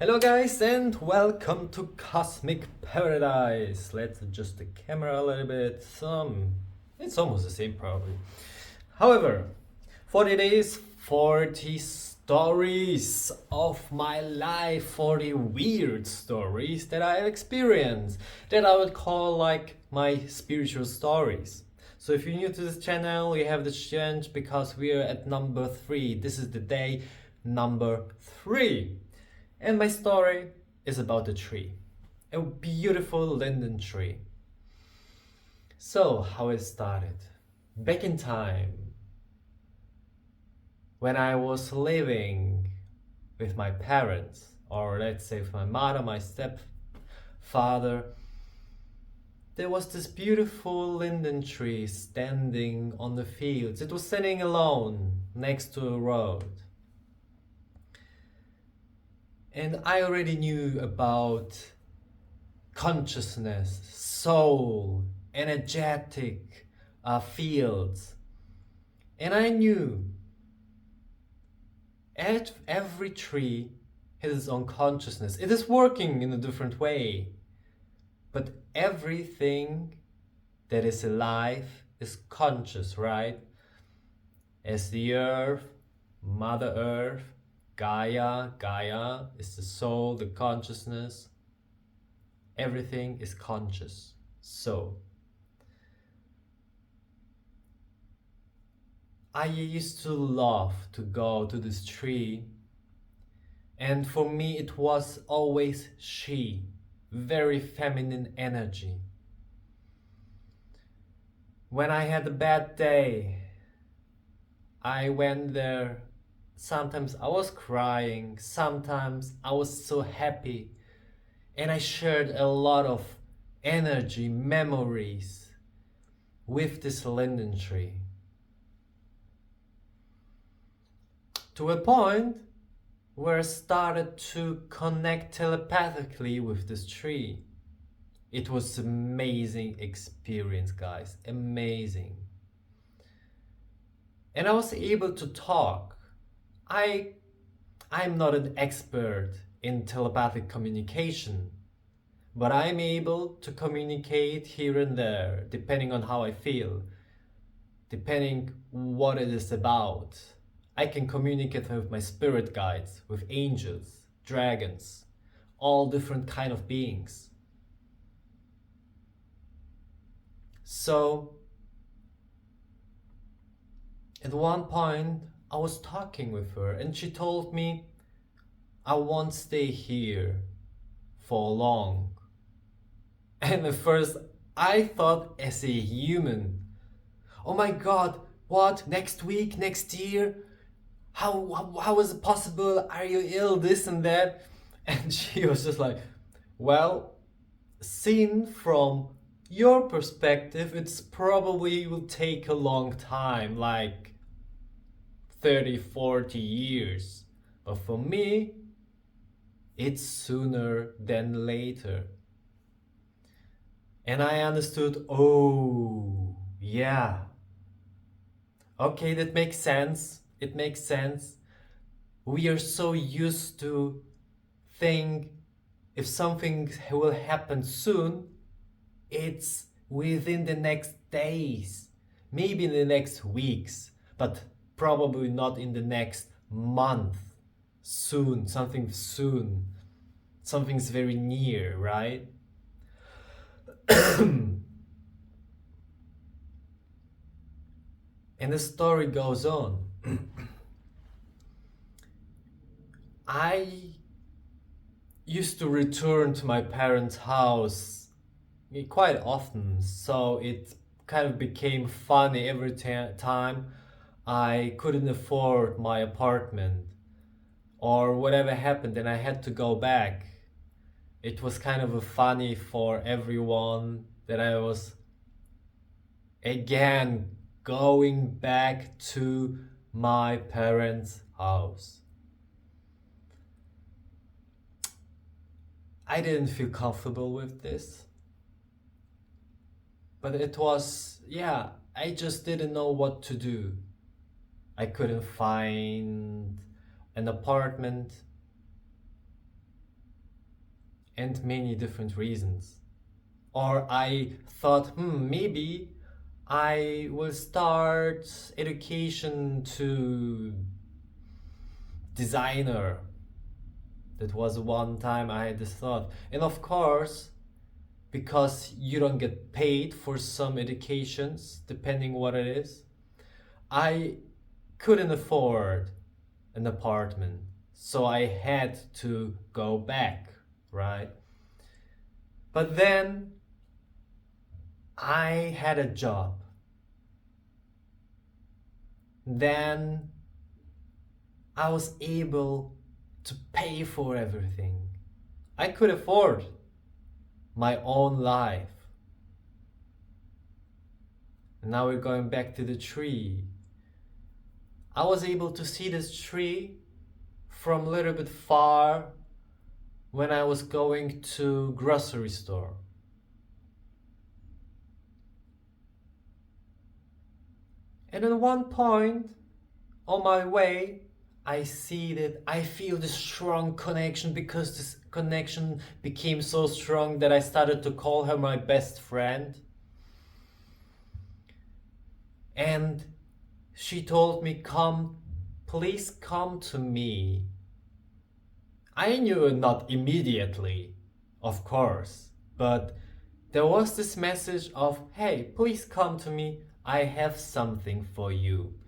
Hello guys and welcome to Cosmic Paradise. Let's adjust the camera a little bit. It's almost the same probably. However, for today's 40 stories of my life, 40 weird stories that I experienced that I would call like my spiritual stories. So if you're new to this channel, you have the chance because we are at number 3. This is the day number 3. And my story is about a tree, a beautiful linden tree. So, how it started. Back in time, when I was living with my parents, or let's say with my mother, my stepfather, there was this beautiful linden tree standing on the fields. It was standing alone next to a road. And I already knew about consciousness, soul, energetic fields. And I knew every tree has its own consciousness. It is working in a different way. But everything that is alive is conscious, right? As the earth, Mother Earth, Gaia is the soul, the consciousness. Everything is conscious. So, I used to love to go to this tree, and for me it was always she, very feminine energy. When I had a bad day, I went there. Sometimes I was crying, sometimes I was so happy, and I shared a lot of energy, memories with this linden tree. To a point where I started to connect telepathically with this tree. It was an amazing experience, guys, amazing. And I was able to talk. I'm not an expert in telepathic communication, but I'm able to communicate here and there, depending on how I feel, depending what it is about. I can communicate with my spirit guides, with angels, dragons, all different kind of beings. So, at one point, I was talking with her and she told me, I won't stay here for long. And at first, I thought as a human, oh my god, what, next week, next year? How is it possible? Are you ill? This and that. And she was just like, well, seen from your perspective, it's probably will take a long time, like 30, 40 years. But for me, it's sooner than later. And I understood, oh, yeah. Okay, that makes sense. It makes sense. We are so used to think if something will happen soon, it's within the next days, maybe in the next weeks, but probably not in the next month. Soon, something's very near, right? And the story goes on. I used to return to my parents' house quite often, so it kind of became funny every time I couldn't afford my apartment or whatever happened and I had to go back. It was kind of a funny for everyone that I was again going back to my parents' house. I didn't feel comfortable with this, but it was, yeah, I just didn't know what to do. I couldn't find an apartment. and many different reasons. Or I thought, maybe I will start education to designer. That was one time I had this thought. And of course, because you don't get paid for some educations, depending what it is, I couldn't afford an apartment. So I had to go back, right? But then I had a job. Then I was able to pay for everything. I could afford my own life. And now we're going back to the tree. I was able to see this tree from a little bit far when I was going to grocery store. And at one point on my way, I see that I feel this strong connection, because this connection became so strong that I started to call her my best friend. And she told me, "Come, please come to me." I knew not immediately, of course, but there was this message of, "Hey, please come to me. I have something for you."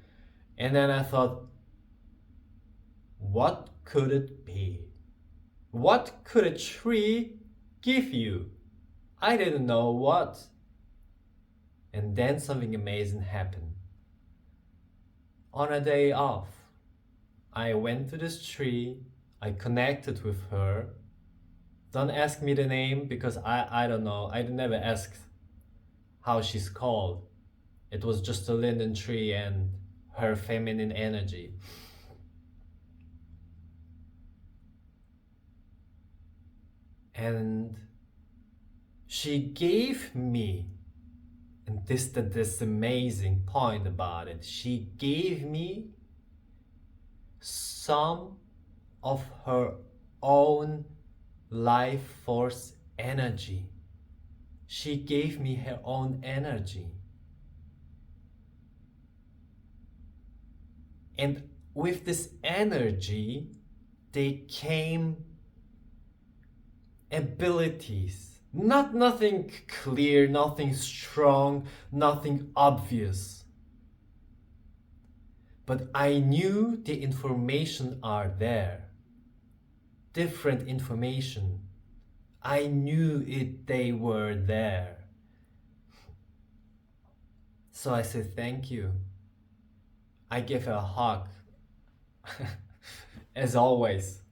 And then I thought, what could it be? What could a tree give you? I didn't know what. And then something amazing happened. On a day off, I went to this tree, I connected with her. Don't ask me the name, because I don't know. I never asked how she's called. It was just a linden tree and her feminine energy. And she gave me, and this amazing point about it, she gave me some of her own life force energy. She gave me her own energy. And with this energy, they came abilities. Nothing clear, nothing strong, nothing obvious. But I knew the information are there. Different information. I knew it, they were there. So I said, "Thank you." I gave her a hug, as always.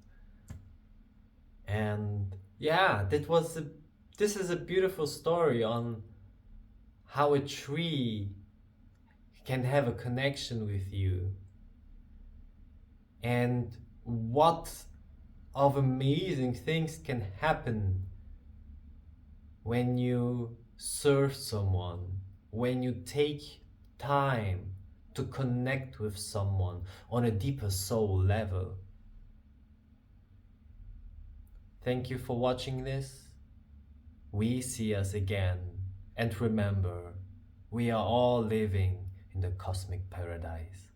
And yeah, this is a beautiful story on how a tree can have a connection with you, and what of amazing things can happen when you serve someone, when you take time to connect with someone on a deeper soul level. Thank you for watching this. We see us again. And remember, we are all living in the cosmic paradise.